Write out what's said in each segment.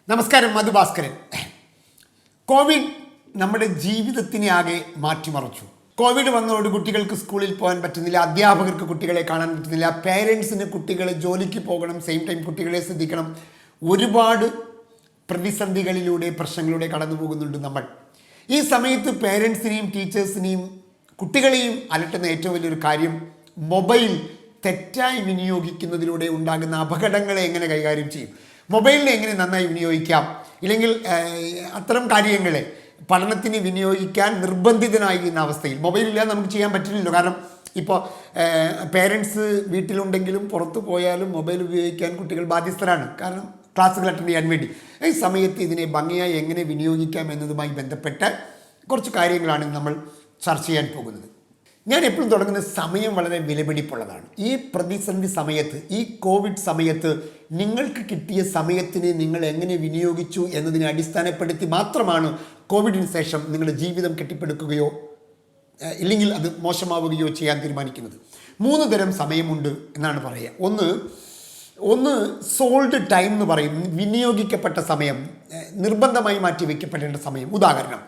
നമസ്കാരം, മധു ഭാസ്കരൻ. കോവിഡ് നമ്മുടെ ജീവിതത്തിനെ ആകെ മാറ്റിമറിച്ചു. കോവിഡ് വന്നതോട് കുട്ടികൾക്ക് സ്കൂളിൽ പോകാൻ പറ്റുന്നില്ല, അധ്യാപകർക്ക് കുട്ടികളെ കാണാൻ പറ്റുന്നില്ല, പേരൻസിന് കുട്ടികളെ ജോലിക്ക് പോകണം, സെയിം ടൈം കുട്ടികളെ ശ്രദ്ധിക്കണം. ഒരുപാട് പ്രതിസന്ധികളിലൂടെ പ്രശ്നങ്ങളിലൂടെ കടന്നു പോകുന്നുണ്ട് നമ്മൾ. ഈ സമയത്ത് പേരൻസിനെയും ടീച്ചേഴ്സിനെയും കുട്ടികളെയും അലട്ടുന്ന ഏറ്റവും വലിയൊരു കാര്യം മൊബൈൽ തെറ്റായി വിനിയോഗിക്കുന്നതിലൂടെ ഉണ്ടാകുന്ന അപകടങ്ങളെ എങ്ങനെ കൈകാര്യം ചെയ്യും, മൊബൈലിനെ എങ്ങനെ നന്നായി വിനിയോഗിക്കാം, ഇല്ലെങ്കിൽ അത്തരം കാര്യങ്ങളെ പഠനത്തിന് വിനിയോഗിക്കാൻ നിർബന്ധിതനായിരുന്ന അവസ്ഥയിൽ മൊബൈലില്ലാതെ നമുക്ക് ചെയ്യാൻ പറ്റില്ലല്ലോ. കാരണം ഇപ്പോൾ പേരൻസ് വീട്ടിലുണ്ടെങ്കിലും പുറത്ത് പോയാലും മൊബൈൽ ഉപയോഗിക്കാൻ കുട്ടികൾ ബാധ്യസ്ഥരാണ്. കാരണം ക്ലാസ്സുകൾ അറ്റൻഡ് ചെയ്യാൻ വേണ്ടി. ഈ സമയത്ത് ഇതിനെ ഭംഗിയായി എങ്ങനെ വിനിയോഗിക്കാം എന്നതുമായി ബന്ധപ്പെട്ട കുറച്ച് കാര്യങ്ങളാണ് നമ്മൾ ചർച്ച ചെയ്യാൻ പോകുന്നത്. ഞാൻ എപ്പോഴും തുടങ്ങുന്ന സമയം വളരെ വിലപിടിപ്പുള്ളതാണ്. ഈ പ്രതിസന്ധി സമയത്ത്, ഈ കോവിഡ് സമയത്ത് നിങ്ങൾക്ക് കിട്ടിയ സമയത്തിനെ നിങ്ങൾ എങ്ങനെ വിനിയോഗിച്ചു എന്നതിനെ അടിസ്ഥാനപ്പെടുത്തി മാത്രമാണ് കോവിഡിന് ശേഷം നിങ്ങളുടെ ജീവിതം കെട്ടിപ്പടുക്കുകയോ ഇല്ലെങ്കിൽ അത് മോശമാവുകയോ ചെയ്യാൻ തീരുമാനിക്കുന്നത്. 3 തരം സമയമുണ്ട് എന്നാണ് പറയുക. ഒന്ന് സോൾഡ് ടൈം എന്ന് പറയും, വിനിയോഗിക്കപ്പെട്ട സമയം, നിർബന്ധമായി മാറ്റി വയ്ക്കപ്പെടേണ്ട സമയം. ഉദാഹരണം,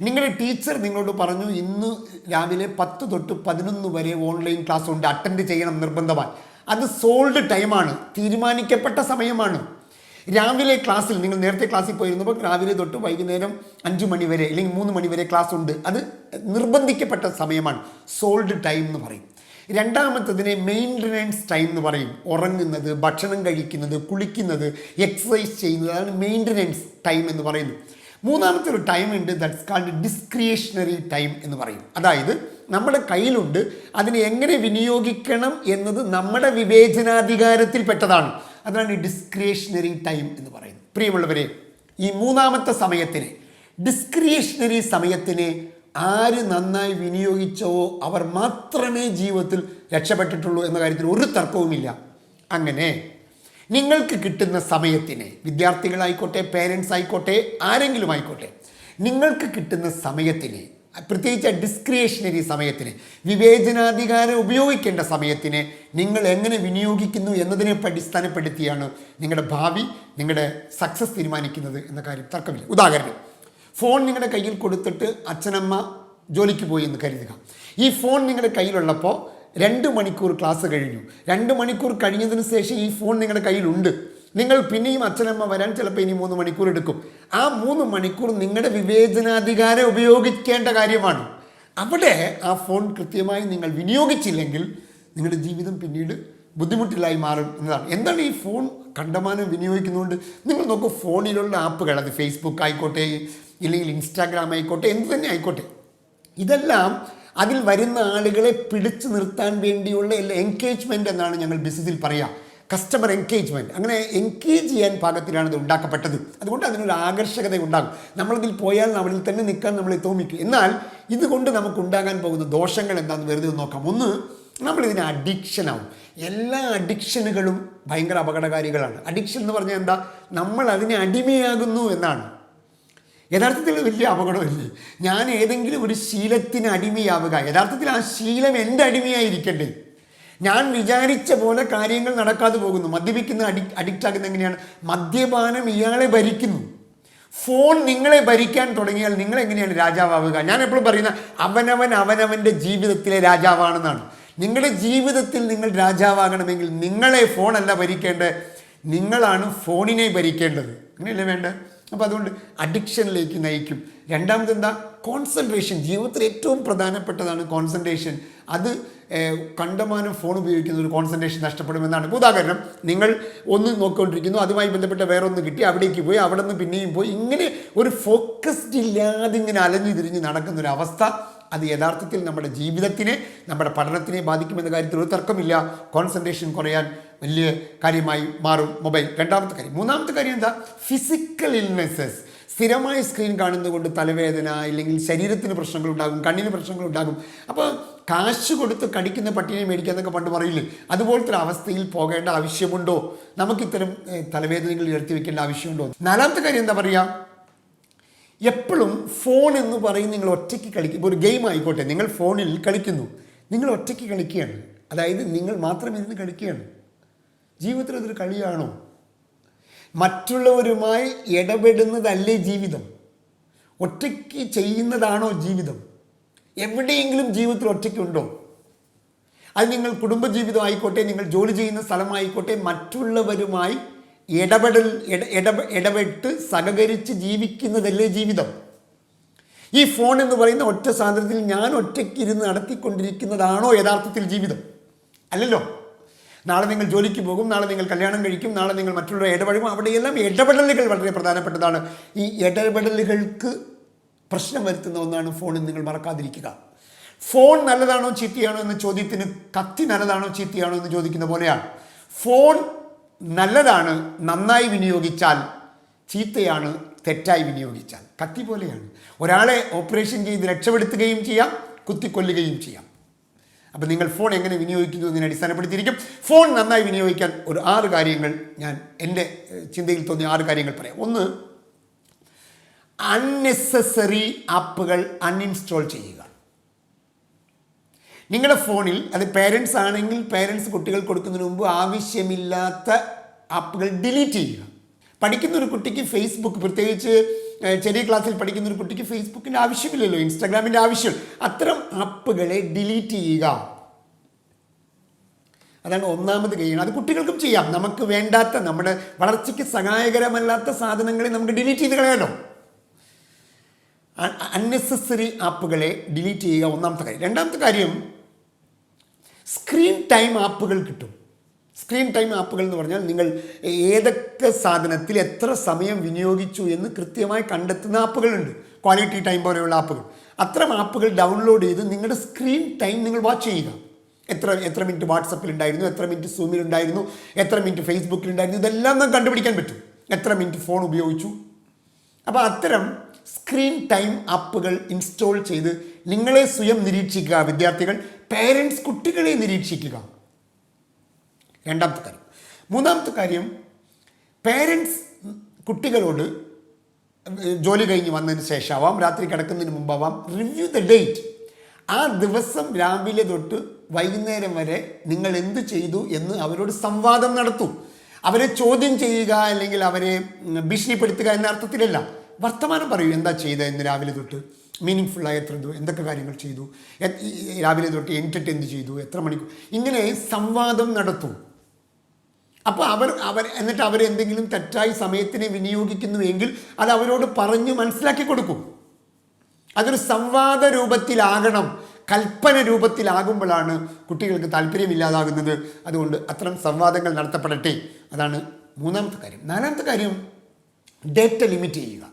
നിങ്ങളുടെ ടീച്ചർ നിങ്ങളോട് പറഞ്ഞു ഇന്ന് രാവിലെ 10 തൊട്ട് 11 വരെ ഓൺലൈൻ ക്ലാസ് ഉണ്ട്, അറ്റൻഡ് ചെയ്യണം നിർബന്ധമായി. അത് സോൾഡ് ടൈമാണ്, തീരുമാനിക്കപ്പെട്ട സമയമാണ്. രാവിലെ ക്ലാസ്സിൽ നിങ്ങൾ നേരത്തെ ക്ലാസ്സിൽ പോയിരുന്നപ്പോൾ രാവിലെ തൊട്ട് വൈകുന്നേരം 5 മണി വരെ അല്ലെങ്കിൽ 3 മണി വരെ ക്ലാസ് ഉണ്ട്. അത് നിർബന്ധിക്കപ്പെട്ട സമയമാണ്, സോൾഡ് ടൈം എന്ന് പറയും. രണ്ടാമത്തതിനെ മെയിൻ്റനൻസ് ടൈം എന്ന് പറയും. ഉറങ്ങുന്നത്, ഭക്ഷണം കഴിക്കുന്നത്, കുളിക്കുന്നത്, എക്സസൈസ് ചെയ്യുന്നത്, അതാണ് മെയിൻ്റനൻസ് ടൈം എന്ന് പറയുന്നത്. മൂന്നാമത്തെ ഒരു ടൈം ഉണ്ട്, ദാറ്റ്സ് കാൾഡ് ഡിസ്ക്രിയേഷണറി ടൈം എന്ന് പറയും. അതായത് നമ്മുടെ കയ്യിലുണ്ട്, അതിനെ എങ്ങനെ വിനിയോഗിക്കണം എന്നത് നമ്മുടെ വിവേചനാധികാരത്തിൽപ്പെട്ടതാണ്. അതാണ് ഡിസ്ക്രിയേഷണറി ടൈം എന്ന് പറയുന്നത്. പ്രിയമുള്ളവരെ, ഈ മൂന്നാമത്തെ സമയത്തിനെ, ഡിസ്ക്രിയേഷണറി സമയത്തിനെ ആര് നന്നായി വിനിയോഗിച്ചോ അവർ മാത്രമേ ജീവിതത്തിൽ രക്ഷപ്പെട്ടിട്ടുള്ളൂ എന്ന കാര്യത്തിൽ ഒരു തർക്കവുമില്ല. അങ്ങനെ നിങ്ങൾക്ക് കിട്ടുന്ന സമയത്തിനെ, വിദ്യാർത്ഥികളായിക്കോട്ടെ, പേരൻസ് ആയിക്കോട്ടെ, ആരെങ്കിലും ആയിക്കോട്ടെ, നിങ്ങൾക്ക് കിട്ടുന്ന സമയത്തിനെ, പ്രത്യേകിച്ച് ഡിസ്ക്രിയേഷണറി സമയത്തിന്, വിവേചനാധികാരം ഉപയോഗിക്കേണ്ട സമയത്തിനെ നിങ്ങൾ എങ്ങനെ വിനിയോഗിക്കുന്നു എന്നതിനെ അടിസ്ഥാനപ്പെടുത്തിയാണ് നിങ്ങളുടെ ഭാവി, നിങ്ങളുടെ സക്സസ് തീരുമാനിക്കുന്നത് എന്ന കാര്യം തർക്കമില്ല. ഉദാഹരണം, ഫോൺ നിങ്ങളുടെ കയ്യിൽ കൊടുത്തിട്ട് അച്ഛനമ്മ ജോലിക്ക് പോയി എന്ന് കരുതുക. ഈ ഫോൺ നിങ്ങളുടെ കയ്യിലുള്ളപ്പോൾ 2 മണിക്കൂർ ക്ലാസ് കഴിഞ്ഞു. 2 മണിക്കൂർ കഴിഞ്ഞതിന് ശേഷം ഈ ഫോൺ നിങ്ങളുടെ കയ്യിലുണ്ട്. നിങ്ങൾ പിന്നെയും അച്ഛനമ്മ വരാൻ ചിലപ്പോൾ ഇനി 3 മണിക്കൂർ എടുക്കും. ആ 3 മണിക്കൂർ നിങ്ങളുടെ വിവേചനാധികാരം ഉപയോഗിക്കേണ്ട കാര്യമാണ്. അവിടെ ആ ഫോൺ കൃത്യമായി നിങ്ങൾ വിനിയോഗിച്ചില്ലെങ്കിൽ നിങ്ങളുടെ ജീവിതം പിന്നീട് ബുദ്ധിമുട്ടിലായി മാറും എന്നതാണ്. എന്താണ് ഈ ഫോൺ കണ്ടമാനം വിനിയോഗിക്കുന്നതുകൊണ്ട്? നിങ്ങൾ നോക്കൂ, ഫോണിലുള്ള ആപ്പുകൾ, അത് ഫേസ്ബുക്ക് ആയിക്കോട്ടെ, ഇല്ലെങ്കിൽ ഇൻസ്റ്റാഗ്രാം ആയിക്കോട്ടെ, എന്ത് തന്നെ ആയിക്കോട്ടെ, ഇതെല്ലാം അതിൽ വരുന്ന ആളുകളെ പിടിച്ചു നിർത്താൻ വേണ്ടിയുള്ള എൻഗേജ്മെൻറ്റ് എന്നാണ് ഞങ്ങൾ ബിസിനസ്സിൽ പറയുക, കസ്റ്റമർ എൻഗേജ്മെൻറ്റ്. അങ്ങനെ എൻഗേജ് ചെയ്യാൻ പാകത്തിലാണ് ഇത് ഉണ്ടാക്കപ്പെട്ടത്. അതുകൊണ്ട് അതിനൊരു ആകർഷകത ഉണ്ടാകും. നമ്മളതിൽ പോയാൽ നമ്മളിൽ തന്നെ നിൽക്കാൻ നമ്മളെ തോന്നിക്കും. എന്നാൽ ഇതുകൊണ്ട് നമുക്കുണ്ടാകാൻ പോകുന്ന ദോഷങ്ങൾ എന്താണെന്ന് വെറുതെ നോക്കാം. ഒന്ന്, നമ്മളിതിന് അഡിക്ഷനാവും. എല്ലാ അഡിക്ഷനുകളും ഭയങ്കര അപകടകാരികളാണ്. അഡിക്ഷൻ എന്ന് പറഞ്ഞാൽ എന്താ? നമ്മൾ അതിന് അടിമയാകുന്നു എന്നാണ്. യഥാർത്ഥത്തിൽ വലിയ അപകടമില്ലേ? ഞാൻ ഏതെങ്കിലും ഒരു ശീലത്തിന് അടിമയാവുക, യഥാർത്ഥത്തിൽ ആ ശീലം എൻ്റെ അടിമയായിരിക്കണ്ടേ? ഞാൻ വിചാരിച്ച പോലെ കാര്യങ്ങൾ നടക്കാതെ പോകുന്നു. മദ്യപിക്കുന്ന അഡിക്റ്റ് ആകുന്ന എങ്ങനെയാണ്? മദ്യപാനം ഇയാളെ ഭരിക്കുന്നു. ഫോൺ നിങ്ങളെ ഭരിക്കാൻ തുടങ്ങിയാൽ നിങ്ങൾ എങ്ങനെയാണ് രാജാവാവുക? ഞാൻ എപ്പോഴും പറയുന്ന അവനവൻ്റെ ജീവിതത്തിലെ രാജാവാണെന്നാണ്. നിങ്ങളുടെ ജീവിതത്തിൽ നിങ്ങൾ രാജാവാകണമെങ്കിൽ നിങ്ങളെ ഫോണല്ല ഭരിക്കേണ്ടത്, നിങ്ങളാണ് ഫോണിനെ ഭരിക്കേണ്ടത്. അങ്ങനെയല്ലേ വേണ്ടത്? അപ്പോൾ അതുകൊണ്ട് അഡിക്ഷനിലേക്ക് നയിക്കും. രണ്ടാമത് എന്താ? കോൺസെൻട്രേഷൻ. ജീവിതത്തിൽ ഏറ്റവും പ്രധാനപ്പെട്ടതാണ് കോൺസെൻട്രേഷൻ. അത് കണ്ടമാനം ഫോൺ ഉപയോഗിക്കുന്ന ഒരു കോൺസെൻട്രേഷൻ നഷ്ടപ്പെടുമെന്നാണ്. ഉദാഹരണം, നിങ്ങൾ ഒന്ന് നോക്കിക്കൊണ്ടിരിക്കുന്നു, അതുമായി ബന്ധപ്പെട്ട വേറെ ഒന്ന് കിട്ടി, അവിടേക്ക് പോയി, അവിടെ നിന്ന് പിന്നെയും പോയി, ഇങ്ങനെ ഒരു ഫോക്കസ്ഡ് ഇല്ലാതെ ഇങ്ങനെ അലഞ്ഞു തിരിഞ്ഞ് നടക്കുന്നൊരവസ്ഥ, അത് യഥാർത്ഥത്തിൽ നമ്മുടെ ജീവിതത്തിനെ, നമ്മുടെ പഠനത്തിനെ ബാധിക്കുമെന്ന കാര്യത്തിൽ ഒരു തർക്കമില്ല. കോൺസെൻട്രേഷൻ കുറയാൻ വലിയ കാര്യമായി മാറും മൊബൈൽ. രണ്ടാമത്തെ കാര്യം. മൂന്നാമത്തെ കാര്യം എന്താ? Physical illnesses. സ്ഥിരമായി സ്ക്രീൻ കാണുന്നതുകൊണ്ട് തലവേദന, ഇല്ലെങ്കിൽ ശരീരത്തിന് പ്രശ്നങ്ങളുണ്ടാകും, കണ്ണിന് പ്രശ്നങ്ങളുണ്ടാകും. അപ്പോൾ കാശ് കൊടുത്ത് കടിക്കുന്ന പട്ടിനെ മേടിക്കുക എന്നൊക്കെ പണ്ട് പറയില്ലേ, അതുപോലത്തെ ഒരു അവസ്ഥയിൽ പോകേണ്ട ആവശ്യമുണ്ടോ? നമുക്കിത്തരം തലവേദനകൾ ഉയർത്തി വയ്ക്കേണ്ട ആവശ്യമുണ്ടോ? നാലാമത്തെ കാര്യം എന്താ പറയുക? എപ്പോഴും ഫോൺ എന്ന് പറയും നിങ്ങൾ ഒറ്റയ്ക്ക് കളിക്കും. ഇപ്പോൾ ഒരു ഗെയിം ആയിക്കോട്ടെ, നിങ്ങൾ ഫോണിൽ കളിക്കുന്നു, നിങ്ങൾ ഒറ്റയ്ക്ക് കളിക്കുകയാണ്. അതായത് നിങ്ങൾ മാത്രം ഇരുന്ന് കളിക്കുകയാണ്. ജീവിതത്തിൽ അതൊരു കളിയാണോ? മറ്റുള്ളവരുമായി ഇടപെടുന്നതല്ലേ ജീവിതം? ഒറ്റയ്ക്ക് ചെയ്യുന്നതാണോ ജീവിതം? എവിടെയെങ്കിലും ജീവിതത്തിൽ ഒറ്റയ്ക്കുണ്ടോ? അത് നിങ്ങൾ കുടുംബജീവിതം ആയിക്കോട്ടെ, നിങ്ങൾ ജോലി ചെയ്യുന്ന സ്ഥലമായിക്കോട്ടെ, മറ്റുള്ളവരുമായി ഇടപെട്ട് സഹകരിച്ച് ജീവിക്കുന്നതല്ലേ ജീവിതം? ഈ ഫോൺ എന്ന് പറയുന്ന ഒറ്റ സാധനത്തിൽ ഞാൻ ഒറ്റയ്ക്കിരുന്ന് നടത്തിക്കൊണ്ടിരിക്കുന്നതാണോ യഥാർത്ഥത്തിൽ ജീവിതം? അല്ലല്ലോ. നാളെ നിങ്ങൾ ജോലിക്ക് പോകും, നാളെ നിങ്ങൾ കല്യാണം കഴിക്കും, നാളെ നിങ്ങൾ മറ്റുള്ളവരെ ഇടപെടും. അവിടെയെല്ലാം ഇടപെടലുകൾ വളരെ പ്രധാനപ്പെട്ടതാണ്. ഈ ഇടപെടലുകൾക്ക് പ്രശ്നം വരുത്തുന്ന ഒന്നാണ് ഫോൺ എന്ന് നിങ്ങൾ മറക്കാതിരിക്കുക. ഫോൺ നല്ലതാണോ ചീത്തയാണോ എന്ന ചോദ്യത്തിന് കത്തി നല്ലതാണോ ചീത്തയാണോ എന്ന് ചോദിക്കുന്ന പോലെയാണ്. ഫോൺ നല്ലതാണ് നന്നായി വിനിയോഗിച്ചാൽ, ചീത്തയാണ് തെറ്റായി വിനിയോഗിച്ചാൽ. കത്തി പോലെയാണ്. ഒരാളെ ഓപ്പറേഷൻ ചെയ്ത് രക്ഷപ്പെടുത്തുകയും ചെയ്യാം, കുത്തിക്കൊല്ലുകയും ചെയ്യാം. അപ്പം നിങ്ങൾ ഫോൺ എങ്ങനെ വിനിയോഗിക്കുന്നു എന്നതിനെ അടിസ്ഥാനപ്പെടുത്തിയിരിക്കും. ഫോൺ നന്നായി വിനിയോഗിക്കാൻ ഒരു 6 കാര്യങ്ങൾ ഞാൻ എൻ്റെ ചിന്തയിൽ തോന്നിയ 6 കാര്യങ്ങൾ പറയാം. ഒന്ന്, അൺനെസസറി ആപ്പുകൾ അൺഇൻസ്റ്റാൾ ചെയ്യുക. നിങ്ങളുടെ ഫോണിൽ, അത് പേരൻസ് ആണെങ്കിൽ പേരൻസ് കുട്ടികൾ കൊടുക്കുന്നതിന് മുമ്പ് ആവശ്യമില്ലാത്ത ആപ്പുകൾ ഡിലീറ്റ് ചെയ്യുക. പഠിക്കുന്ന ഒരു കുട്ടിക്ക് ഫേസ്ബുക്ക്, പ്രത്യേകിച്ച് ചെറിയ ക്ലാസ്സിൽ പഠിക്കുന്ന ഒരു കുട്ടിക്ക് ഫേസ്ബുക്കിൻ്റെ ആവശ്യമില്ലല്ലോ, ഇൻസ്റ്റാഗ്രാമിൻ്റെ ആവശ്യം. അത്തരം ആപ്പുകളെ ഡിലീറ്റ് ചെയ്യുക. അതാണ് ഒന്നാമത് കഴിയണം. അത് കുട്ടികൾക്കും ചെയ്യാം. നമുക്ക് വേണ്ടാത്ത, നമ്മുടെ വളർച്ചയ്ക്ക് സഹായകരമല്ലാത്ത സാധനങ്ങളെ നമുക്ക് ഡിലീറ്റ് ചെയ്ത് കളയാലോ. അൺനെസസറി ആപ്പുകളെ ഡിലീറ്റ് ചെയ്യുക, ഒന്നാമത്തെ കാര്യം. രണ്ടാമത്തെ കാര്യം, സ്ക്രീൻ ടൈം ആപ്പുകൾ കിട്ടും. സ്ക്രീൻ ടൈം ആപ്പുകൾ എന്ന് പറഞ്ഞാൽ നിങ്ങൾ ഏതൊക്കെ സാധനത്തിൽ എത്ര സമയം വിനിയോഗിച്ചു എന്ന് കൃത്യമായി കണ്ടെത്തുന്ന ആപ്പുകളുണ്ട്. ക്വാളിറ്റി ടൈം പോലെയുള്ള ആപ്പുകൾ. അത്തരം ആപ്പുകൾ ഡൗൺലോഡ് ചെയ്ത് നിങ്ങളുടെ സ്ക്രീൻ ടൈം നിങ്ങൾ വാച്ച് ചെയ്യുക. എത്ര മിനിറ്റ് വാട്സപ്പിലുണ്ടായിരുന്നു, എത്ര മിനിറ്റ് സൂമിലുണ്ടായിരുന്നു, എത്ര മിനിറ്റ് ഫേസ്ബുക്കിലുണ്ടായിരുന്നു, ഇതെല്ലാം നമുക്ക് കണ്ടുപിടിക്കാൻ പറ്റും. എത്ര മിനിറ്റ് ഫോൺ ഉപയോഗിച്ചു. അപ്പോൾ അത്തരം സ്ക്രീൻ ടൈം ആപ്പുകൾ ഇൻസ്റ്റാൾ ചെയ്ത് നിങ്ങളെ സ്വയം നിരീക്ഷിക്കുക. വിദ്യാർത്ഥികൾ, പേരൻസ് കുട്ടികളെ നിരീക്ഷിക്കുക. രണ്ടാമത്തെ കാര്യം. മൂന്നാമത്തെ കാര്യം, പേരൻസ് കുട്ടികളോട് ജോലി കഴിഞ്ഞ് വന്നതിന് ശേഷമാവാം, രാത്രി കിടക്കുന്നതിന് മുമ്പാവാം, റിവ്യൂ ദ ഡേറ്റ്. ആ ദിവസം രാവിലെ തൊട്ട് വൈകുന്നേരം വരെ നിങ്ങൾ എന്ത് ചെയ്തു എന്ന് അവരോട് സംവാദം നടത്തൂ. അവരെ ചോദ്യം ചെയ്യുക അല്ലെങ്കിൽ അവരെ ഭീഷണിപ്പെടുത്തുക എന്ന അർത്ഥത്തിലല്ല. വർത്തമാനം പറയൂ. എന്താ ചെയ്തത് ഇന്ന് രാവിലെ തൊട്ട്, മീനിങ്ഫുള്ളായി എന്തൊക്കെ കാര്യങ്ങൾ ചെയ്തു, രാവിലെ തൊട്ട് എന്നിട്ട് എന്ത് ചെയ്തു, എത്ര മണിക്കൂർ, ഇങ്ങനെ സംവാദം നടത്തൂ. അപ്പോൾ എന്നിട്ട് അവരെന്തെങ്കിലും തെറ്റായി സമയത്തിനെ വിനിയോഗിക്കുന്നുവെങ്കിൽ അത് അവരോട് പറഞ്ഞ് മനസ്സിലാക്കി കൊടുക്കും. അതൊരു സംവാദ രൂപത്തിലാകണം. കൽപ്പന രൂപത്തിലാകുമ്പോഴാണ് കുട്ടികൾക്ക് താല്പര്യമില്ലാതാകുന്നത്. അതുകൊണ്ട് അത്തരം സംവാദങ്ങൾ നടത്തപ്പെടട്ടെ. അതാണ് മൂന്നാമത്തെ കാര്യം. നാലാമത്തെ കാര്യം, ഡേറ്റ ലിമിറ്റ് ചെയ്യുക.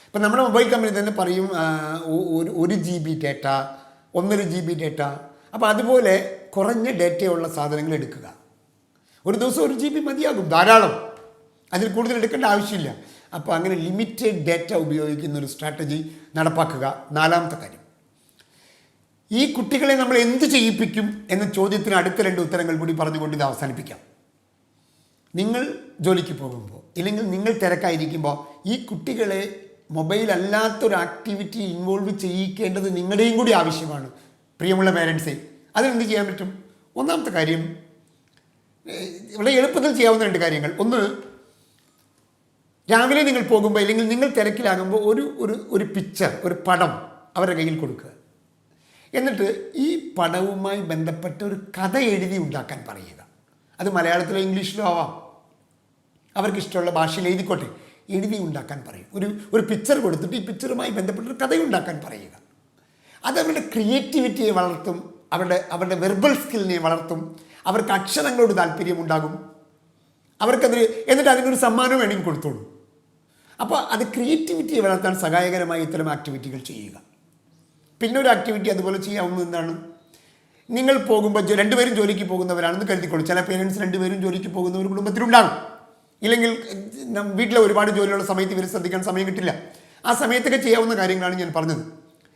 ഇപ്പം നമ്മുടെ മൊബൈൽ കമ്പനി തന്നെ പറയും 1 GB ഡേറ്റ, 1.5 GB ഡേറ്റ. അപ്പോൾ അതുപോലെ കുറഞ്ഞ ഡേറ്റയുള്ള സാധനങ്ങൾ എടുക്കുക. ഒരു ദിവസം 1 GB മതിയാകും, ധാരാളം. അതിൽ കൂടുതൽ എടുക്കേണ്ട ആവശ്യമില്ല. അപ്പോൾ അങ്ങനെ ലിമിറ്റഡ് ഡേറ്റ ഉപയോഗിക്കുന്ന ഒരു സ്ട്രാറ്റജി നടപ്പാക്കുക. നാലാമത്തെ കാര്യം, ഈ കുട്ടികളെ നമ്മൾ എന്ത് ചെയ്യിപ്പിക്കും എന്ന ചോദ്യത്തിന് അടുത്ത 2 ഉത്തരങ്ങൾ കൂടി പറഞ്ഞുകൊണ്ട് ഇത് അവസാനിപ്പിക്കാം. നിങ്ങൾ ജോലിക്ക് പോകുമ്പോൾ ഇല്ലെങ്കിൽ നിങ്ങൾ തിരക്കായിരിക്കുമ്പോൾ ഈ കുട്ടികളെ മൊബൈൽ അല്ലാത്തൊരു ആക്ടിവിറ്റി ഇൻവോൾവ് ചെയ്യിക്കേണ്ടത് നിങ്ങളുടെയും കൂടി ആവശ്യമാണ്. പ്രിയമുള്ള പേരൻസേ, അതിനെന്ത് ചെയ്യാൻ പറ്റും? ഒന്നാമത്തെ കാര്യം, വളരെ എളുപ്പത്തിൽ ചെയ്യാവുന്ന 2 കാര്യങ്ങൾ. ഒന്ന്, രാവിലെ നിങ്ങൾ പോകുമ്പോൾ അല്ലെങ്കിൽ നിങ്ങൾ തിരക്കിലാകുമ്പോൾ ഒരു പിക്ചർ, ഒരു പടം അവരുടെ കയ്യിൽ കൊടുക്കുക. എന്നിട്ട് ഈ പടവുമായി ബന്ധപ്പെട്ട ഒരു കഥ എഴുതി ഉണ്ടാക്കാൻ പറയുക. അത് മലയാളത്തിലോ ഇംഗ്ലീഷിലോ ആവാം, അവർക്കിഷ്ടമുള്ള ഭാഷയിൽ എഴുതിക്കോട്ടെ. എഴുതി ഉണ്ടാക്കാൻ പറയും. ഒരു പിക്ചർ കൊടുത്തിട്ട് ഈ പിക്ചറുമായി ബന്ധപ്പെട്ടൊരു കഥയുണ്ടാക്കാൻ പറയുക. അത് അവരുടെ ക്രിയേറ്റിവിറ്റിയെ വളർത്തും, അവരുടെ വെർബൽ സ്കില്ലിനെ വളർത്തും. അവർക്ക് അക്ഷരങ്ങളോട് താല്പര്യമുണ്ടാകും. എന്നിട്ട് അതിനൊരു സമ്മാനം വേണമെങ്കിൽ കൊടുത്തോളൂ. അപ്പോൾ അത് ക്രിയേറ്റിവിറ്റിയെ വളർത്താൻ സഹായകരമായി ഇത്തരം ആക്ടിവിറ്റികൾ ചെയ്യുക. പിന്നെ ഒരു ആക്ടിവിറ്റി അതുപോലെ ചെയ്യാവുന്നത് എന്താണ്? നിങ്ങൾ പോകുമ്പോൾ 2 പേരും ജോലിക്ക് പോകുന്നവരാണെന്ന് കരുതിക്കോളൂ. ചില പേരൻസ് 2 പേരും ജോലിക്ക് പോകുന്ന ഒരു കുടുംബത്തിലുണ്ടാകും. ഇല്ലെങ്കിൽ വീട്ടിലെ ഒരുപാട് ജോലിയുള്ള സമയത്ത് ഇവർ ശ്രദ്ധിക്കാൻ സമയം കിട്ടില്ല. ആ സമയത്തൊക്കെ ചെയ്യാവുന്ന കാര്യങ്ങളാണ് ഞാൻ പറഞ്ഞത്.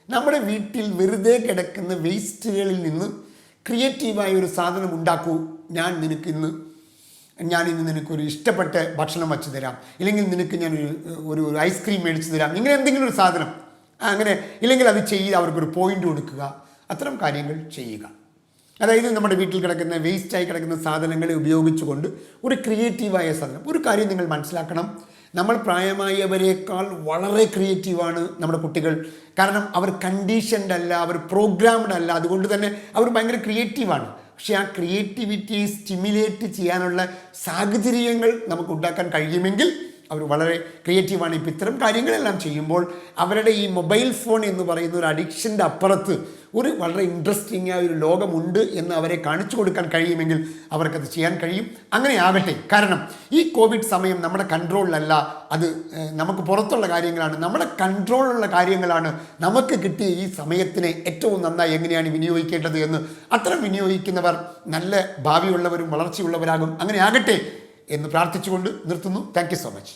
നമ്മുടെ വീട്ടിൽ വെറുതെ കിടക്കുന്ന വേസ്റ്റുകളിൽ നിന്ന് ക്രിയേറ്റീവായ ഒരു സാധനം ഉണ്ടാക്കൂ. ഞാനിന്ന് നിനക്കൊരു ഇഷ്ടപ്പെട്ട ഭക്ഷണം വച്ചു തരാം, ഇല്ലെങ്കിൽ നിനക്ക് ഒരു ഐസ്ക്രീം മേടിച്ചു തരാം, ഇങ്ങനെ എന്തെങ്കിലും ഒരു സാധനം. അങ്ങനെ ഇല്ലെങ്കിൽ അത് ചെയ്ത് അവർക്കൊരു പോയിന്റ് കൊടുക്കുക. അത്തരം കാര്യങ്ങൾ ചെയ്യുക. അതായത് നമ്മുടെ വീട്ടിൽ കിടക്കുന്ന വേസ്റ്റായി കിടക്കുന്ന സാധനങ്ങളെ ഉപയോഗിച്ചുകൊണ്ട് ഒരു ക്രിയേറ്റീവായ സാധനം. ഒരു കാര്യം നിങ്ങൾ മനസ്സിലാക്കണം, നമ്മൾ പ്രായമായവരേക്കാൾ വളരെ ക്രിയേറ്റീവാണ് നമ്മുടെ കുട്ടികൾ. കാരണം അവർ കണ്ടീഷൻഡ് അല്ല, അവർ പ്രോഗ്രാംഡ് അല്ല, അതുകൊണ്ട് തന്നെ അവർ ഭയങ്കര ക്രിയേറ്റീവാണ്. പക്ഷേ ആ ക്രിയേറ്റിവിറ്റി സ്റ്റിമുലേറ്റ് ചെയ്യാനുള്ള സാഹചര്യങ്ങൾ നമുക്ക് ഉണ്ടാക്കാൻ കഴിയുമെങ്കിൽ അവർ വളരെ ക്രിയേറ്റീവാണ്. ഇപ്പം ഇത്തരം കാര്യങ്ങളെല്ലാം ചെയ്യുമ്പോൾ അവരുടെ ഈ മൊബൈൽ ഫോൺ എന്ന് പറയുന്ന ഒരു അഡിക്ഷൻ്റെ അപ്പുറത്ത് ഒരു വളരെ ഇൻട്രസ്റ്റിംഗ് ആയ ഒരു ലോകമുണ്ട് എന്ന് അവരെ കാണിച്ചു കൊടുക്കാൻ കഴിയുമെങ്കിൽ അവർക്കത് ചെയ്യാൻ കഴിയും. അങ്ങനെ ആകട്ടെ. കാരണം ഈ കോവിഡ് സമയം നമ്മുടെ കൺട്രോളിലല്ല, അത് നമുക്ക് പുറത്തുള്ള കാര്യങ്ങളാണ്. നമ്മുടെ കൺട്രോളിലുള്ള കാര്യങ്ങളാണ് നമുക്ക് കിട്ടിയ ഈ സമയത്തിനെ ഏറ്റവും നന്നായി എങ്ങനെയാണ് വിനിയോഗിക്കേണ്ടത് എന്ന്. അത്തരം വിനിയോഗിക്കുന്നവർ നല്ല ഭാവിയുള്ളവരും വളർച്ചയുള്ളവരാകും. അങ്ങനെ ആകട്ടെ എന്ന് പ്രാർത്ഥിച്ചുകൊണ്ട് നിർത്തുന്നു. Thank you so much.